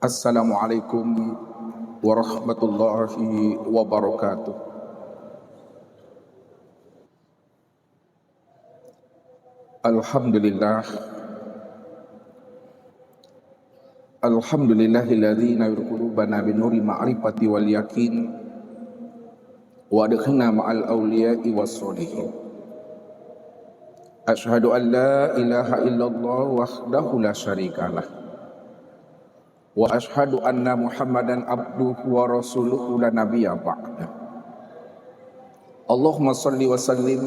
Assalamualaikum warahmatullahi wabarakatuh. Alhamdulillah. Alhamdulillahilladzi nawwir qulubana binuri ma'rifati wal yakin wa adkhilna ma'al awliya'i was sholihin. Asyhadu an la ilaha illallah wahdahu la syarikalah. Wa ashhadu anna Muhammadan abduhu wa rasuluhu la nabiyya ba'da. Allahumma salli wa sallim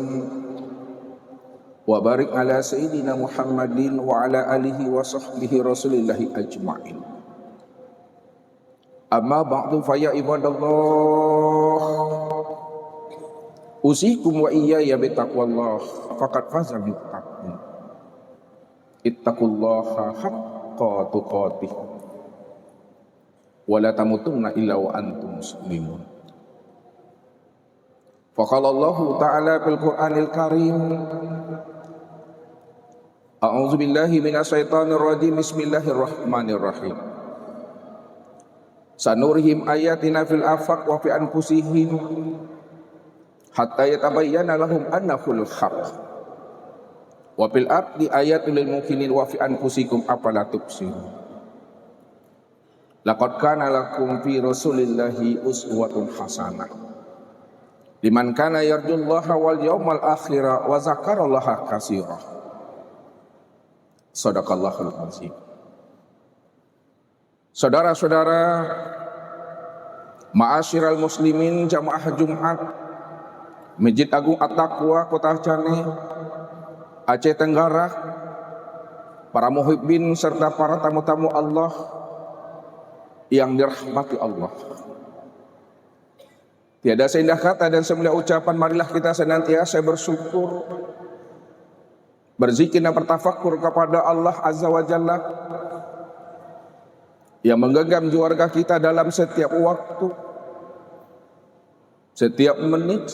wa barik ala sayyidina Muhammadin wa ala alihi wa sahbihi rasulillahi ajma'in. Amma ba'du fa ya ibadallah, usikum wa iyaya bitaqwallah faqad faza bittaqwa. Ittaqullaha haqqa tuqatih wa la tamutunna illa wa antum muslimun. Faqala Allah Ta'ala fil Qur'anil Karim, A'udzu billahi minasy syaithanir rajim. Bismillahirrahmanirrahim. Sanurihim ayatina fil afaq wa fi anfusihim hatta yatabayyana lahum annahul haqq. Wa fil ardi ayatul lil mukminin wa fi anfusikum afala tubsirun. Laqad kana lakum fi rasulillahi uswatun hasanah liman kana yarjullaha wal yawmal akhira wa zakarallaha katsira. Shadaqallahul azim. Saudara-saudara, ma'asyiral muslimin jamaah Jumat Masjid Agung At-Taqwa Kota Cane, Aceh Tenggara, para muhibbin serta para tamu-tamu Allah yang dirahmati Allah. Tiada seindah kata dan semulia ucapan, marilah kita senantiasa bersyukur, berzikir dan bertafakur kepada Allah Azza wa Jalla yang menggenggam jiwa kita dalam setiap waktu, setiap menit,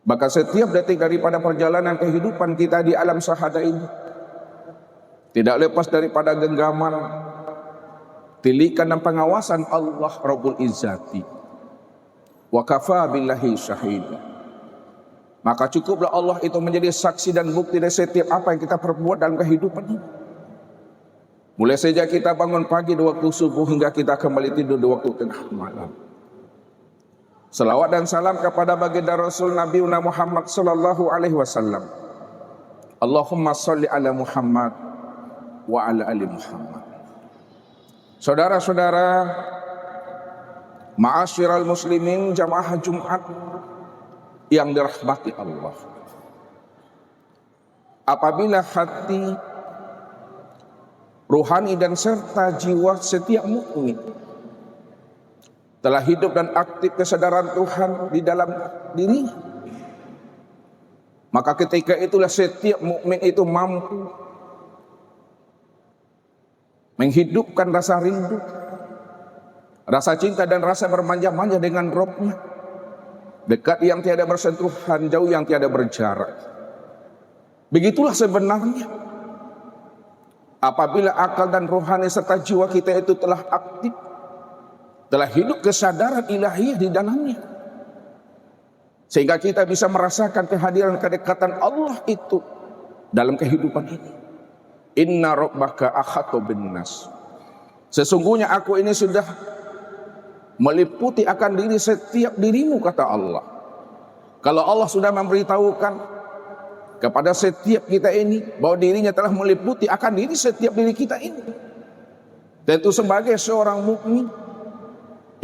bahkan setiap detik daripada perjalanan kehidupan kita di alam syahada ini. Tidak lepas daripada genggaman, tilikan dan pengawasan Allah Rabbul Izzati. Wa kafa billahi syahida. Maka cukuplah Allah itu menjadi saksi dan bukti dari setiap apa yang kita perbuat dalam kehidupan ini. Mulai sejak kita bangun pagi di waktu subuh hingga kita kembali tidur di waktu tengah malam. Salawat dan salam kepada baginda Rasul Nabi Muhammad sallallahu alaihi wasallam. Allahumma sholli ala Muhammad wa ala ali Muhammad. Saudara-saudara, ma'asyiral muslimin jamaah Jumat yang dirahmati Allah. Apabila hati, ruhani dan serta jiwa setiap mukmin telah hidup dan aktif kesadaran Tuhan di dalam dirinya, maka ketika itulah setiap mukmin itu mampu menghidupkan rasa rindu, rasa cinta dan rasa bermanja-manja dengan Rabb-Nya. Dekat yang tiada bersentuhan, jauh yang tiada berjarak. Begitulah sebenarnya apabila akal dan rohani serta jiwa kita itu telah aktif, telah hidup kesadaran ilahiyah di dalamnya, sehingga kita bisa merasakan kehadiran kedekatan Allah itu dalam kehidupan ini. Inna rabbaka ahata binnas. Sesungguhnya aku ini sudah meliputi akan diri setiap dirimu, kata Allah. Kalau Allah sudah memberitahukan kepada setiap kita ini bahwa dirinya telah meliputi akan diri setiap diri kita ini, tentu sebagai seorang mukmin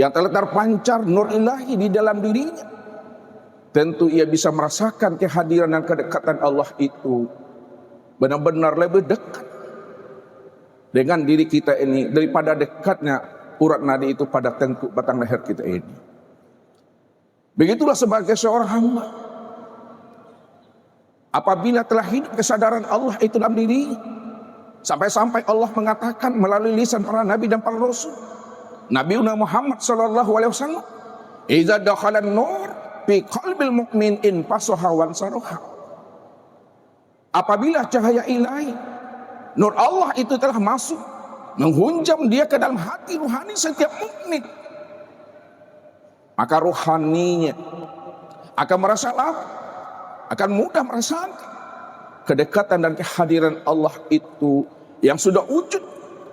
yang telah terpancar nur ilahi di dalam dirinya, tentu ia bisa merasakan kehadiran dan kedekatan Allah itu benar-benar lebih dekat dengan diri kita ini daripada dekatnya urat nadi itu pada tengkuk batang leher kita ini. Begitulah sebagai seorang hamba, apabila telah hidup kesadaran Allah itu dalam diri, sampai-sampai Allah mengatakan melalui lisan para nabi dan para rasul, Nabi Muhammad sallallahu alaihi wasallam, "Idza dakhala an-nur fi qalbil mu'min in fasaha wan saroha." Apabila cahaya ilahi, nur Allah itu telah masuk menghunjam dia ke dalam hati ruhani setiap mukmin. Maka rohaninya akan merasa lapar, akan mudah merasakan kedekatan dan kehadiran Allah itu yang sudah wujud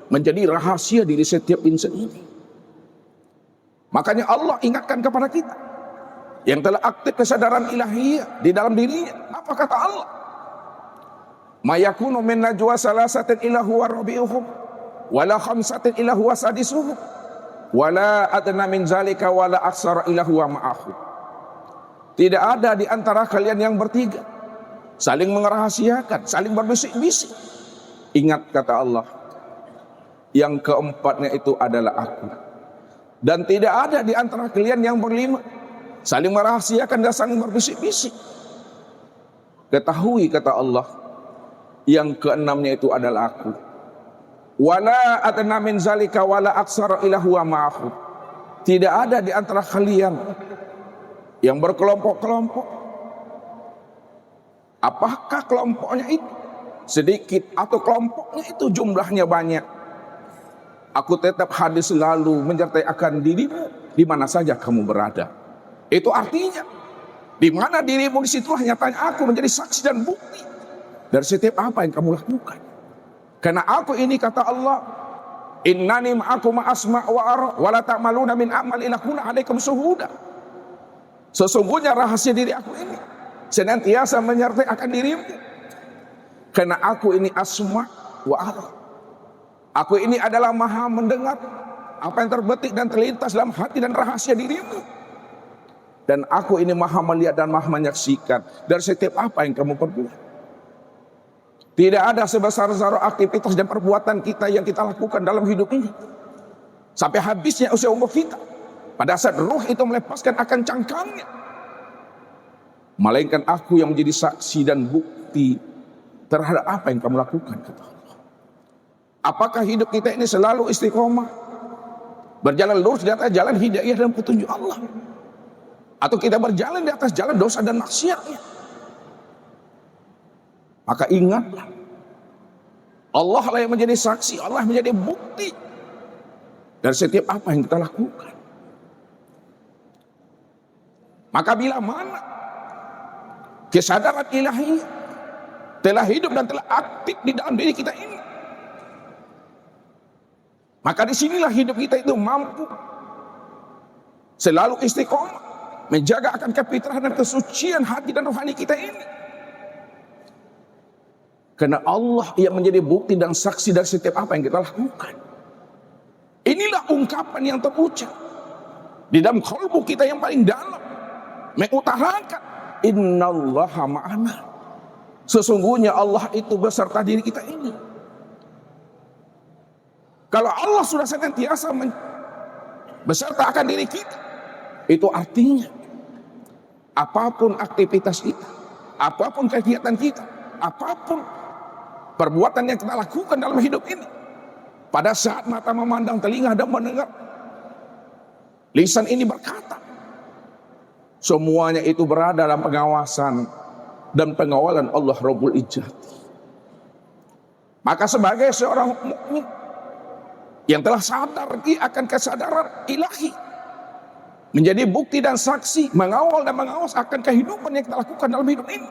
menjadi rahasia diri setiap insan ini. Makanya Allah ingatkan kepada kita yang telah aktif kesadaran ilahiyah di dalam dirinya. Apa kata Allah? Ma yakunu min najwa salasatin illa huwa rabi'uhum wala khamsatin illa huwa sadisuhum wala adna min zalika wala aksara illa huwa ma'ahum. Tidak ada di antara kalian yang bertiga saling merahasiakan, saling berbisik-bisik. Ingat kata Allah, yang keempatnya itu adalah aku. Dan tidak ada di antara kalian yang berlima saling merahasiakan dan saling berbisik-bisik. Ketahui kata Allah, yang keenamnya itu adalah aku. Wala adna min zalika wala aksara illa huwa ma'ahu. Tidak ada di antara kalian yang berkelompok-kelompok. Apakah kelompoknya itu sedikit atau kelompoknya itu jumlahnya banyak? Aku tetap hadir selalu menyertai akan dirimu di mana saja kamu berada. Itu artinya di mana dirimu, di situlah nyatanya aku menjadi saksi dan bukti dari setiap apa yang kamu lakukan. Karena aku ini kata Allah, innani ma'akum asma' wa ara wa la ta'maluna min a'mal illa kunna 'alaikum syuhuda. Sesungguhnya rahasia diri aku ini senantiasa menyertai akan dirimu. Karena aku ini asma' wa ara. Aku ini adalah maha mendengar apa yang terbetik dan terlintas dalam hati dan rahasia dirimu. Dan aku ini maha melihat dan maha menyaksikan dari setiap apa yang kamu perbuat. Tidak ada sebesar zarah aktivitas dan perbuatan kita yang kita lakukan dalam hidup ini sampai habisnya usia umur kita, pada saat ruh itu melepaskan akan cangkangnya, melainkan aku yang menjadi saksi dan bukti terhadap apa yang kamu lakukan, kata Allah. Apakah hidup kita ini selalu istiqomah, berjalan lurus di atas jalan hidayah dan petunjuk Allah, atau kita berjalan di atas jalan dosa dan maksiatnya? Maka ingatlah, Allah lah yang menjadi saksi, Allah menjadi bukti dari setiap apa yang kita lakukan. Maka bila mana kesadaran ilahi telah hidup dan telah aktif di dalam diri kita ini, maka disinilah hidup kita itu mampu selalu istiqomah menjaga akan kefitrahan dan kesucian hati dan rohani kita ini. Karena Allah yang menjadi bukti dan saksi dari setiap apa yang kita lakukan. Inilah ungkapan yang terucap di dalam kalbu kita yang paling dalam, mengutarakan innallaha ma'ana. Sesungguhnya Allah itu beserta diri kita ini. Kalau Allah sudah senantiasa beserta akan diri kita, itu artinya apapun aktivitas kita, apapun kegiatan kita, apapun perbuatan yang kita lakukan dalam hidup ini, pada saat mata memandang, telinga dan mendengar, lisan ini berkata, semuanya itu berada dalam pengawasan dan pengawalan Allah Rabbul Izzati. Maka sebagai seorang mukmin yang telah sadar akan kesadaran ilahi, menjadi bukti dan saksi, mengawal dan mengawas akan kehidupan yang kita lakukan dalam hidup ini,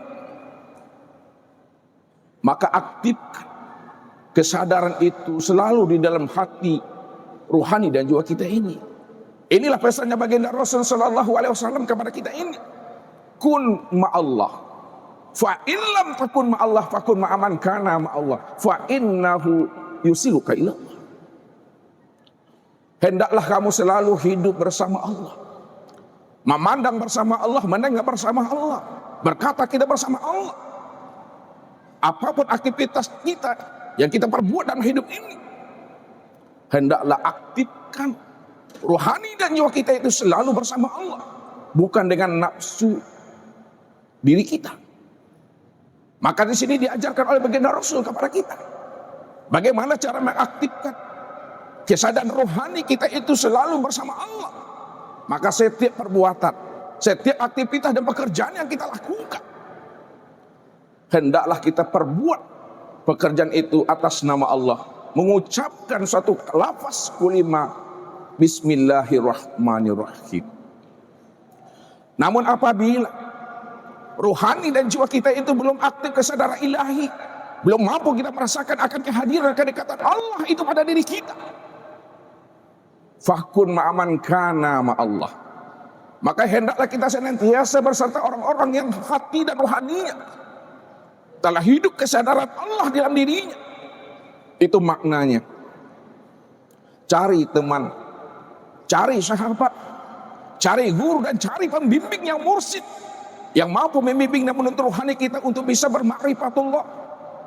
maka aktifkan kesadaran itu selalu di dalam hati ruhani dan jiwa kita ini. Inilah pesannya baginda Rasul sallallahu alaihi wasallam kepada kita ini. Kun ma'allah. Fa in lam takun ma'allah fakun ma'aman kana ma'allah. Fa innahu yusiluka ila Allah. Hendaklah kamu selalu hidup bersama Allah, memandang bersama Allah, mendengar bersama Allah, berkata kita bersama Allah. Apapun aktivitas kita yang kita perbuat dalam hidup ini, hendaklah aktifkan rohani dan jiwa kita itu selalu bersama Allah, bukan dengan nafsu diri kita. Maka di sini diajarkan oleh baginda Rasul kepada kita bagaimana cara mengaktifkan kesadaran rohani kita itu selalu bersama Allah. Maka setiap perbuatan, setiap aktivitas dan pekerjaan yang kita lakukan, hendaklah kita perbuat pekerjaan itu atas nama Allah, mengucapkan suatu lafaz kulima Bismillahirrahmanirrahim. Namun apabila rohani dan jiwa kita itu belum aktif kesadaran ilahi, belum mampu kita merasakan akan kehadiran kedekatan Allah itu pada diri kita, fakun ma'aman kana ma'allah, maka hendaklah kita senantiasa berserta orang-orang yang hati dan rohaninya telah hidup kesadaran Allah dalam dirinya. Itu maknanya. Cari teman, cari sahabat, cari guru dan cari pembimbing yang mursyid, yang mampu membimbing dan menuntun rohani kita untuk bisa bermakrifatullah,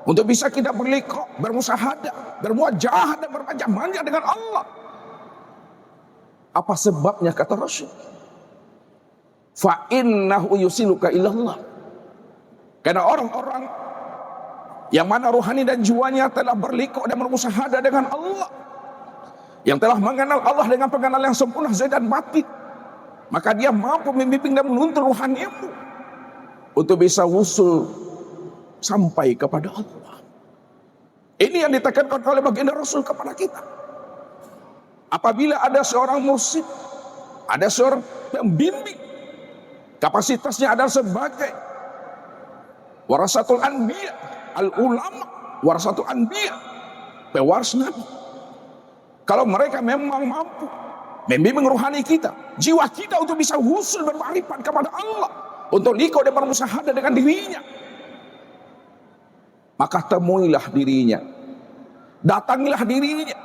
untuk bisa kita berliqa, bermusahadah, bermuajahah dan bermanja-manja dengan Allah. Apa sebabnya kata Rasul? Fa innahu yusiluka ilallah. Karena orang-orang yang mana rohani dan jiwanya telah berliqa dan bermusahadah dengan Allah, yang telah mengenal Allah dengan pengenalan yang sempurna zahir dan batin, maka dia mampu membimbing dan menuntun rohanimu untuk bisa usul sampai kepada Allah. Ini yang ditekankan oleh baginda Rasul kepada kita. Apabila ada seorang mursyid, ada seorang pembimbing, kapasitasnya adalah sebagai warasatul anbiya, al-ulama, warasatul anbiya, pewaris Nabi. Kalau mereka memang mampu membimbing rohani kita, jiwa kita untuk bisa husul bermakrifat kepada Allah, untuk liqa dan bermusahadah dengan dirinya, maka temuilah dirinya, datangilah dirinya.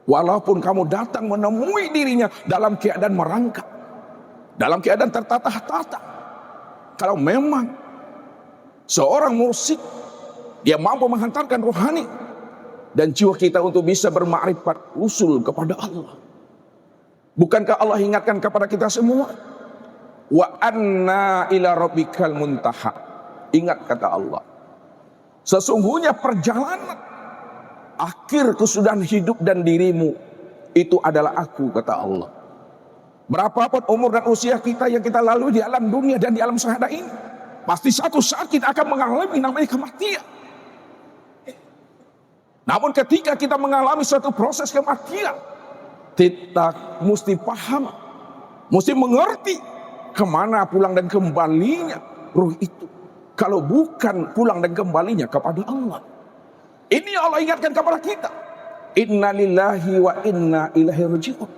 Walaupun kamu datang menemui dirinya dalam keadaan merangkak, dalam keadaan tertata-tata, kalau memang seorang mursyid, dia mampu menghantarkan rohani dan jiwa kita untuk bisa bermakrifat usul kepada Allah. Bukankah Allah ingatkan kepada kita semua? Wa anna ila rabbikal muntaha. Ingat kata Allah, sesungguhnya perjalanan akhir kesudahan hidup dan dirimu itu adalah aku, kata Allah. Berapapun umur dan usia kita yang kita lalui di alam dunia dan di alam syahadah ini, pasti satu saat kita akan mengalami namanya kematian. Namun ketika kita mengalami suatu proses kematian, kita mesti paham, mesti mengerti kemana pulang dan kembalinya ruh itu, kalau bukan pulang dan kembalinya kepada Allah. Ini Allah ingatkan kepada kita, inna lillahi wa inna ilaihi raji'un.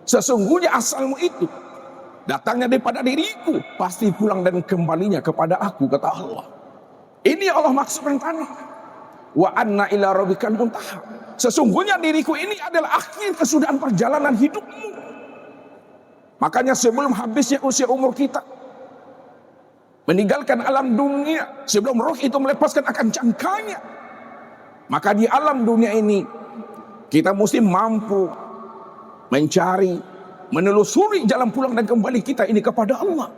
Sesungguhnya asalmu itu datangnya daripada diriku, pasti pulang dan kembalinya kepada aku, kata Allah. Ini Allah maksudkan tadi, wa anna ila rabbikal muntaha. Sesungguhnya diriku ini adalah akhir kesudahan perjalanan hidupmu. Makanya sebelum habisnya usia umur kita, meninggalkan alam dunia, sebelum roh itu melepaskan akan cangkanya, maka di alam dunia ini kita mesti mampu mencari, menelusuri jalan pulang dan kembali kita ini kepada Allah,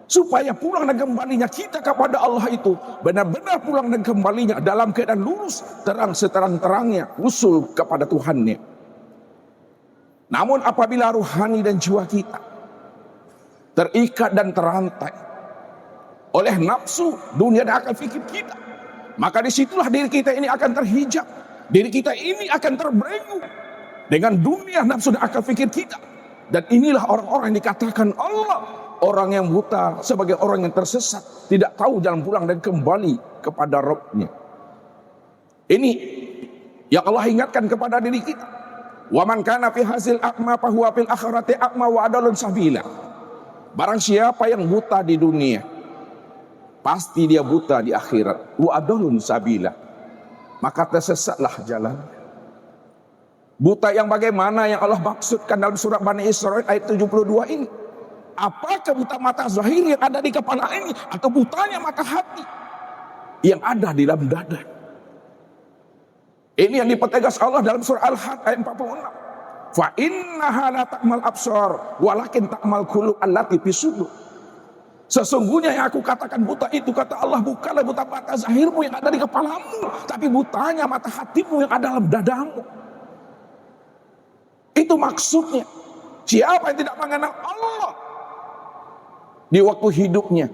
supaya pulang dan kembalinya kita kepada Allah itu benar-benar pulang dan kembalinya dalam keadaan lurus, terang seterang-terangnya usul kepada Tuhannya. Namun apabila rohani dan jiwa kita terikat dan terantai oleh nafsu dunia dan akal fikir kita, maka disitulah diri kita ini akan terhijab, diri kita ini akan terbelenggu dengan dunia nafsu dan akal fikir kita. Dan inilah orang-orang yang dikatakan Allah, orang yang buta sebagai orang yang tersesat, tidak tahu jalan pulang dan kembali kepada Rabb-Nya. Ini yang Allah ingatkan kepada diri kita. Wa man kana fi hazil a'ma fa huwa fil akhirati a'ma wa adalun sabila. Barang siapa yang buta di dunia, pasti dia buta di akhirat. Wa adalun sabila. Maka tersesatlah jalan. Buta yang bagaimana yang Allah maksudkan dalam surat Bani Israil ayat 72 ini? Apakah buta mata zahir yang ada di kepala ini, atau butanya mata hati yang ada di dalam dada? Ini yang dipertegas Allah dalam surah Al-Hajj ayat 46. Fa innaha la ta'mal absar walakin ta'mal qulub allati fi sudur. Sesungguhnya yang aku katakan buta itu, kata Allah, bukanlah buta mata zahirmu yang ada di kepalamu, tapi butanya mata hatimu yang ada dalam dadamu. Itu maksudnya. Siapa yang tidak mengenal Allah di waktu hidupnya,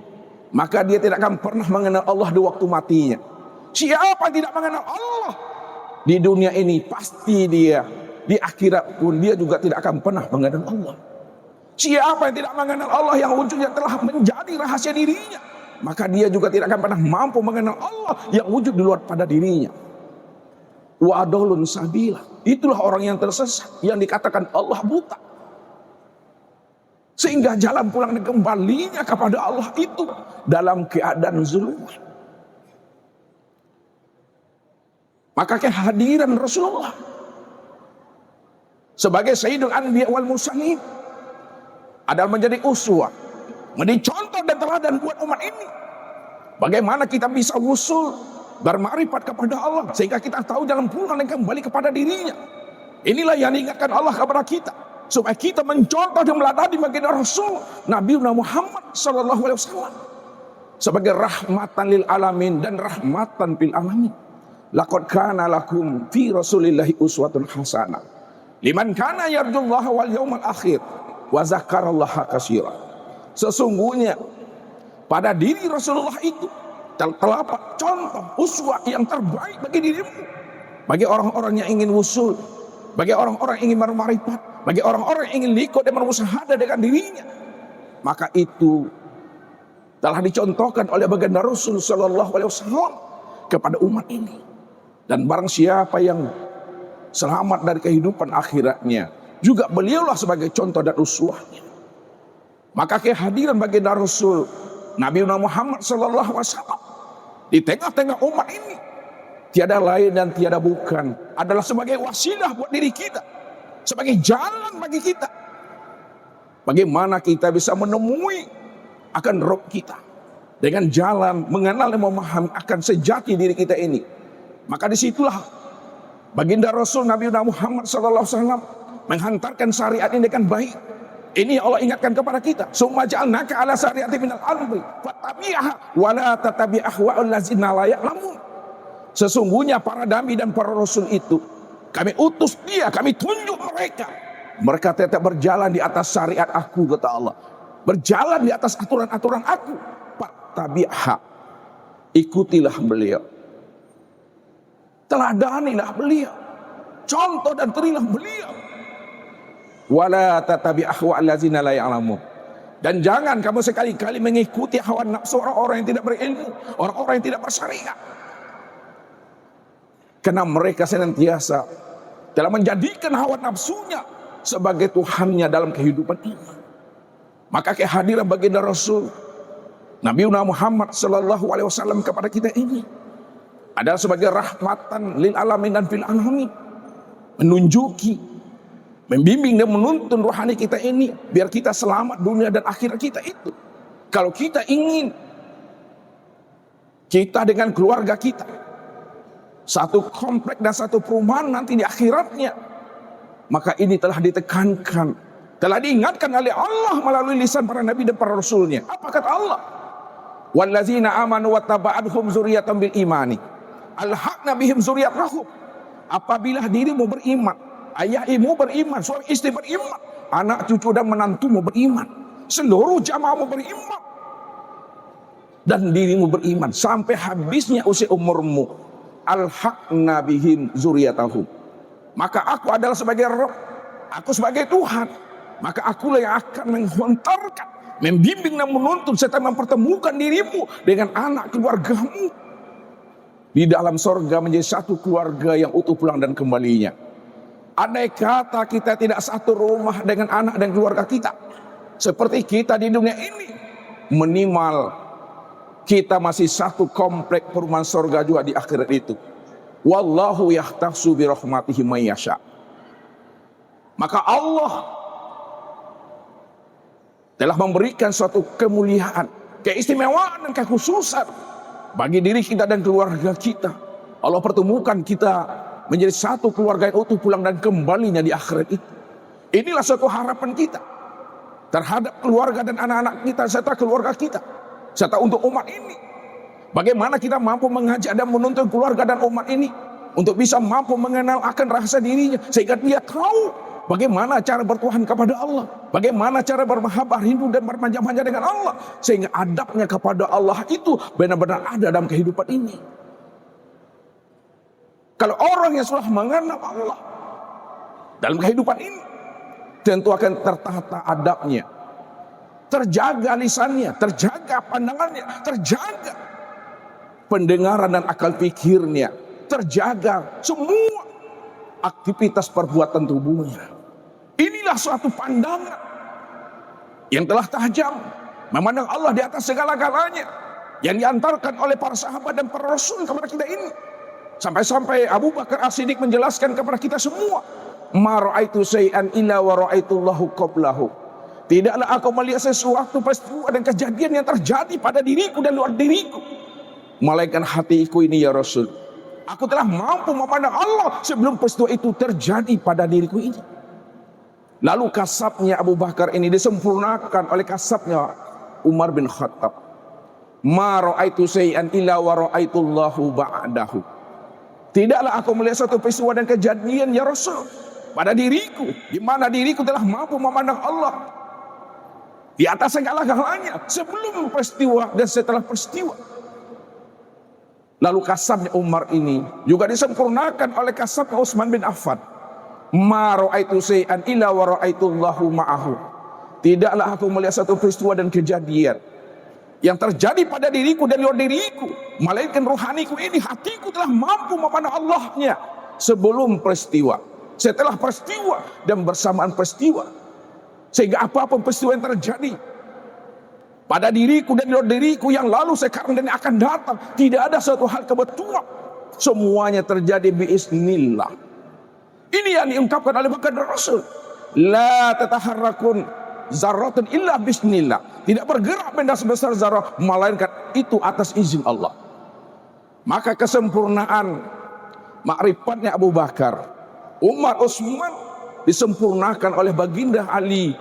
maka dia tidak akan pernah mengenal Allah di waktu matinya. Siapa yang tidak mengenal Allah di dunia ini, pasti dia di akhirat pun dia juga tidak akan pernah mengenal Allah. Siapa yang tidak mengenal Allah yang wujudnya telah menjadi rahasia dirinya, maka dia juga tidak akan pernah mampu mengenal Allah yang wujud di luar pada dirinya. Wa adallun sabila, itulah orang yang tersesat, yang dikatakan Allah buta. Sehingga jalan pulang dan kembalinya kepada Allah itu dalam keadaan zulumat. Maka kehadiran Rasulullah sebagai Sayyidul Anbiya wal Mursalin adalah menjadi uswah, menjadi contoh dan teladan buat umat ini. Bagaimana kita bisa usul bermakrifat kepada Allah sehingga kita tahu jalan pulang dan kembali kepada dirinya. Inilah yang diingatkan Allah kepada kita, supaya kita mencontoh dan meladani baginda Rasul Nabi Muhammad SAW sebagai rahmatan lil alamin dan rahmatan fil alamin. Laqad kana lakum fi Rasulillahi uswatun hasanah liman kana yarjullaha wal yawmal akhir wa zakarallaha katsira. Sesungguhnya pada diri Rasulullah itu terdapat contoh uswah yang terbaik bagi dirimu, bagi orang-orang yang ingin wusul, bagi orang-orang yang ingin bermarifat, bagi orang-orang yang ingin likut dan bermusyahadah dengan dirinya. Maka itu telah dicontohkan oleh baginda Rasul sallallahu alaihi wasallam kepada umat ini. Dan barang siapa yang selamat dari kehidupan akhiratnya, juga beliaulah sebagai contoh dan uswahnya. Maka kehadiran baginda Rasul Nabi Muhammad sallallahu alaihi wasallam di tengah-tengah umat ini tiada lain dan tiada bukan adalah sebagai wasilah buat diri kita, sebagai jalan bagi kita. Bagaimana kita bisa menemui akan roh kita dengan jalan mengenal dan memahami akan sejati diri kita ini. Maka disitulah baginda Rasul Nabi Muhammad SAW menghantarkan syariat ini dengan baik. Ini Allah ingatkan kepada kita. Summa ja'alnaka ala syariati minal amri fattabi'ha wa la tattabi' ahwa'al ladzina la ya'lamun. Sesungguhnya para nabi dan para rasul itu kami utus dia, kami tunjuk mereka. Mereka tetap berjalan di atas syariat aku, kata Allah. Berjalan di atas aturan-aturan aku. Fattabi'ha, ikutilah beliau. Teladanilah beliau, contoh dan terilah beliau. Wala tatabi ahwa allazina la ya'lamun. Dan jangan kamu sekali-kali mengikuti hawa nafsu orang-orang yang tidak berilmu, orang-orang yang tidak bersyariat. Karena mereka senantiasa dalam menjadikan hawa nafsunya sebagai Tuhannya dalam kehidupan ini. Maka kehadiran baginda Rasul Nabi Muhammad SAW kepada kita ini adalah sebagai rahmatan lil alamin dan fil alamin, menunjuki, membimbing dan menuntun rohani kita ini biar kita selamat dunia dan akhirat kita itu. Kalau kita ingin kita dengan keluarga kita satu komplek dan satu perumahan nanti di akhiratnya, maka ini telah ditekankan, telah diingatkan oleh Allah melalui lisan para nabi dan para rasulnya. Apa kata Allah? Wallazina amanu wattaba'athum dzurriyyatan bil imani alhaqna bihim dzurriyyatahum. Apabila dirimu beriman, ayah ibu beriman, suami istri beriman, anak cucu dan menantumu beriman, seluruh jamaahmu beriman, dan dirimu beriman sampai habisnya usia umurmu, alhaqna bihim dzurriyyatahum. Maka aku adalah sebagai Rabb, aku sebagai Tuhan, maka akulah yang akan menghantarkan, membimbing dan menuntun serta mempertemukan dirimu dengan anak keluargamu di dalam sorga menjadi satu keluarga yang utuh pulang dan kembalinya. Andai kata kita tidak satu rumah dengan anak dan keluarga kita seperti kita di dunia ini, minimal kita masih satu komplek perumahan sorga juga di akhirat itu. Wallahu yahtassu bi rahmatihi may yasha. Maka Allah telah memberikan suatu kemuliaan, keistimewaan dan kekhususan bagi diri kita dan keluarga kita. Allah pertemukan kita menjadi satu keluarga yang utuh pulang dan kembalinya di akhirat itu. Inilah suatu harapan kita terhadap keluarga dan anak-anak kita serta keluarga kita, serta untuk umat ini. Bagaimana kita mampu mengajak dan menuntun keluarga dan umat ini untuk bisa mampu mengenal akan rasa dirinya, sehingga dia tahu bagaimana cara bertuhan kepada Allah, bagaimana cara bermahabbah, rindu dan bermanja-manja dengan Allah, sehingga adabnya kepada Allah itu benar-benar ada dalam kehidupan ini. Kalau orang yang sudah mengenal Allah dalam kehidupan ini, tentu akan tertata adabnya, terjaga lisannya, terjaga pandangannya, terjaga pendengaran dan akal pikirnya, terjaga semua aktivitas perbuatan tubuhnya. Inilah suatu pandangan yang telah tajam, memandang Allah di atas segala-galanya, yang diantarkan oleh para sahabat dan para rasul kepada kita ini. Sampai-sampai Abu Bakar As-Siddiq menjelaskan kepada kita semua, ma ra'aitu syai'an illa wa ra'aitullahu qablahu. Tidaklah aku melihat sesuatu peristiwa dan kejadian yang terjadi pada diriku dan luar diriku, melainkan hatiku ini ya Rasul, aku telah mampu memandang Allah sebelum peristiwa itu terjadi pada diriku ini. Lalu kasabnya Abu Bakar ini disempurnakan oleh kasabnya Umar bin Khattab. Ma ra'aitu syai'an illa wa ra'aitullahu ba'dahu. Tidaklah aku melihat satu peristiwa dan kejadian ya Rasul pada diriku, di mana diriku telah mampu memandang Allah di atas segala-galanya sebelum peristiwa dan setelah peristiwa. Lalu kasabnya Umar ini juga disempurnakan oleh kasabnya Utsman bin Affan. Ma ra'aitu syai'an illa wa ra'aitullahu ma'ahu. Tidaklah aku melihat satu peristiwa dan kejadian yang terjadi pada diriku dan luar diriku, melainkan rohaniku ini, hatiku telah mampu memandang Allahnya sebelum peristiwa, setelah peristiwa, dan bersamaan peristiwa. Sehingga apapun peristiwa yang terjadi pada diriku dan luar diriku yang lalu, sekarang, dan yang akan datang, tidak ada suatu hal kebetulan. Semuanya terjadi biiznillah. Ini yang diungkapkan oleh bahkan Rasul. La tataharrakun zarratun illa bismillah. Tidak bergerak benda sebesar zarah melainkan itu atas izin Allah. Maka kesempurnaan makrifatnya Abu Bakar, Umar, Utsman disempurnakan oleh baginda Ali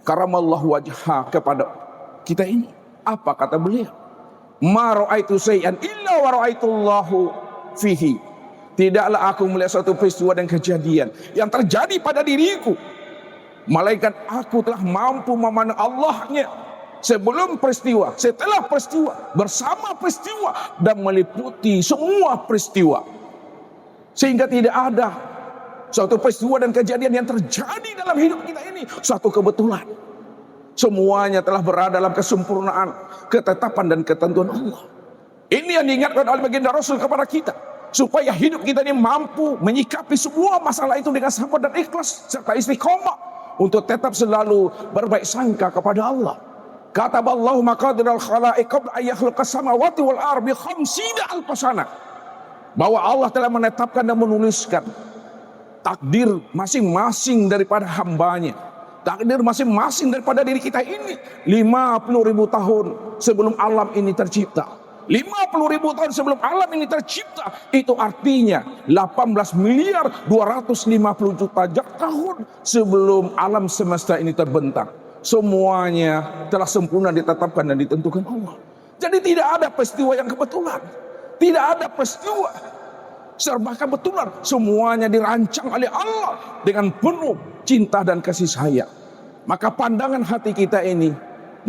karamallahu wajhah kepada kita ini. Apa kata beliau? Ma ra'aitu syai'an illa wa ra'aitullahu fihi. Tidaklah aku melihat suatu peristiwa dan kejadian yang terjadi pada diriku, malaikat aku telah mampu memandang Allahnya sebelum peristiwa, setelah peristiwa, bersama peristiwa, dan meliputi semua peristiwa. Sehingga tidak ada suatu peristiwa dan kejadian yang terjadi dalam hidup kita ini suatu kebetulan. Semuanya telah berada dalam kesempurnaan, ketetapan dan ketentuan Allah. Ini yang diingatkan oleh baginda Rasul kepada kita, supaya hidup kita ini mampu menyikapi semua masalah itu dengan sabar dan ikhlas serta istiqomah untuk tetap selalu berbaik sangka kepada Allah. Kataballahu maqadiral khalaiq qabla an yakhluqas samawati wal ardi 50,000 sana. Bahwa Allah telah menetapkan dan menuliskan takdir masing-masing daripada hambanya, takdir masing-masing daripada diri kita ini 50.000 tahun sebelum alam ini tercipta. 50.000 tahun sebelum alam ini tercipta, itu artinya 18.250.000.000 tahun sebelum alam semesta ini terbentang. Semuanya telah sempurna ditetapkan dan ditentukan Allah. Jadi tidak ada peristiwa yang kebetulan, tidak ada peristiwa serba kebetulan. Semuanya dirancang oleh Allah dengan penuh cinta dan kasih sayang. Maka pandangan hati kita ini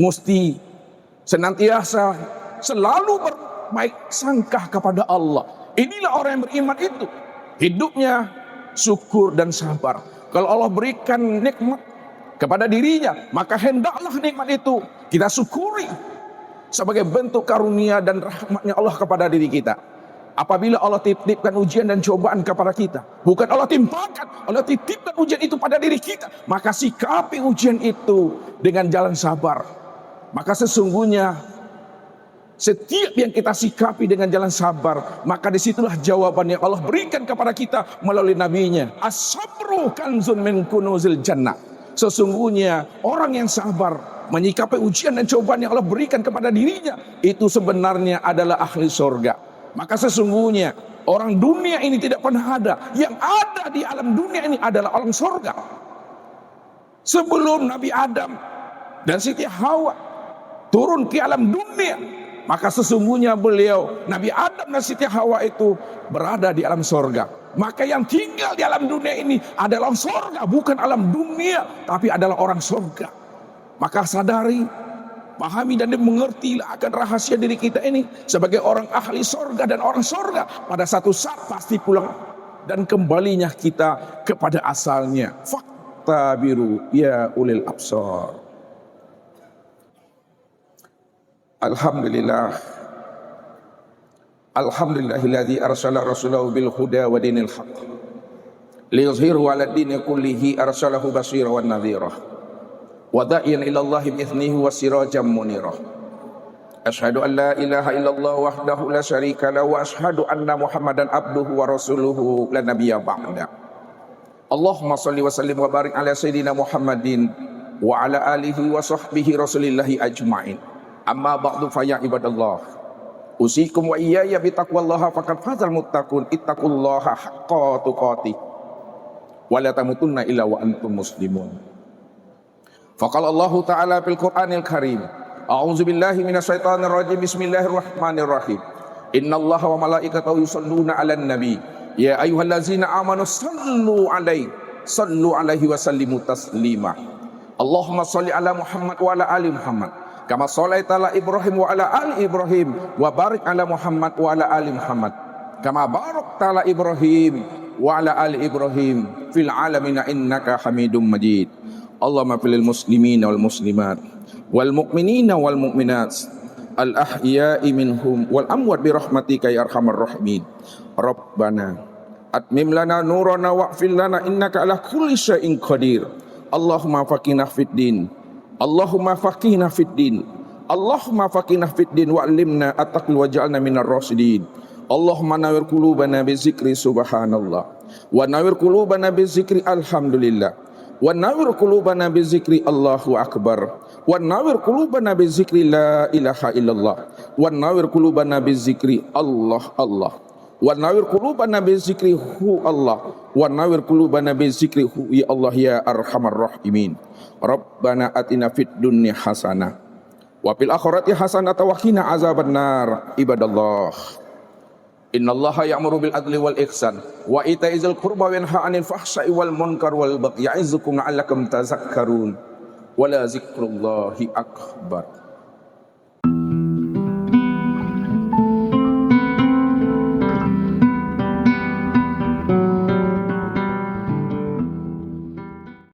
mesti senantiasa selalu berbaik sangka kepada Allah. Inilah orang yang beriman itu, hidupnya syukur dan sabar. Kalau Allah berikan nikmat kepada dirinya, maka hendaklah nikmat itu kita syukuri sebagai bentuk karunia dan rahmatnya Allah kepada diri kita. Apabila Allah titipkan ujian dan cobaan kepada kita, bukan Allah timpakan, Allah titipkan ujian itu pada diri kita, maka sikapi ujian itu dengan jalan sabar. Maka sesungguhnya setiap yang kita sikapi dengan jalan sabar, maka disitulah jawaban yang Allah berikan kepada kita melalui nabinya. As-sabru kanzun min kunuzil jannah. Sesungguhnya orang yang sabar menyikapi ujian dan cobaan yang Allah berikan kepada dirinya, itu sebenarnya adalah ahli surga. Maka sesungguhnya orang dunia ini tidak pernah ada. Yang ada di alam dunia ini adalah orang surga. Sebelum Nabi Adam dan Siti Hawa turun ke alam dunia, maka sesungguhnya beliau, Nabi Adam dan Siti Hawa itu berada di alam sorga. Maka yang tinggal di alam dunia ini adalah sorga, bukan alam dunia, tapi adalah orang sorga. Maka sadari pahami dan mengertilah akan rahasia diri kita ini sebagai orang ahli sorga dan orang sorga. Pada satu saat pasti pulang dan kembalinya kita kepada asalnya. Faktabiru ya ulil absar. Alhamdulillah. Alhamdulillahilladzi arsala rasulahu bil huda wa dinil haqq liyuzhiru 'ala ad-dini kullihi arsalahu basyira wan nadhira wa da'iyan ila Allahi bi idhnihi wa sirajan munira. Asyhadu an la ilaha illallah wahdahu la syarika lahu wa asyhadu anna Muhammadan abduhu wa rasuluhu la nabiyya ba'da. Allahumma shalli wa sallim wa barik ala sayyidina Muhammadin wa ala alihi wa sahbihi rasulillahi ajma'in. Amma ba'du fa ya ibadallah. Usikum wa iyaya bi taqwallaha faqad fazal muttaqun ittaqullaha haqqa tuqatih wa la tamutunna illa wa antum muslimun. Faqala Allah Ta'ala fil Qur'anil Karim. A'udzu billahi minasyaitonir rajim. Bismillahirrahmanirrahim. Innallaha wa malaikatahu yusholluna 'alan nabi. Ya ayyuhallazina amanu sallu 'alaihi wa sallimu taslima. Allahumma shalli 'ala Muhammad wa 'ala ali Muhammad. Kama sholaita ala Ibrahim wa 'ala ali Ibrahim wa barik 'ala Muhammad wa 'ala ali Muhammad. Kama barakta 'ala Ibrahim wa 'ala ali Ibrahim fil 'alamin innaka Hamidum Majid. Allahumma fil muslimin wal muslimat wal mu'minina wal mu'minat al ahya'i minhum wal amwat bi rahmatika ya arhamar rahimin. Rabbana atmim lana nurana wa'fil lana innaka ala kulli syai'in qadir. Allahumma faqihna fid din. Allahumma faqihna fid din. Allahumma faqihna fid din wa 'allimna at-taqwa waj'alna minar rasyidin. Allahumma nawwir qulubana bi dzikri subhanallah wa nawwir qulubana bi dzikri alhamdulillah wa nawwir qulubana bi dzikri Allahu akbar wa nawwir qulubana bi dzikri la ilaha illallah wa nawwir qulubana bi dzikri Allah wa nawwir qulubana bi dzikri hu Allah wa nawwir qulubana bi dzikri hu ya Allah ya arhamar rahimin. Rabbana atina fid dunya hasanah wa fil akhirati hasanah wa qina azabannar. Ibadallah, innallaha ya'muru bil adli wal ihsan wa ita'i dzil qurba wa yanha 'anil fahsya'i wal munkar wal baghi ya'izukum la'allakum tadhakkarun wa la dzikrullahi akbar.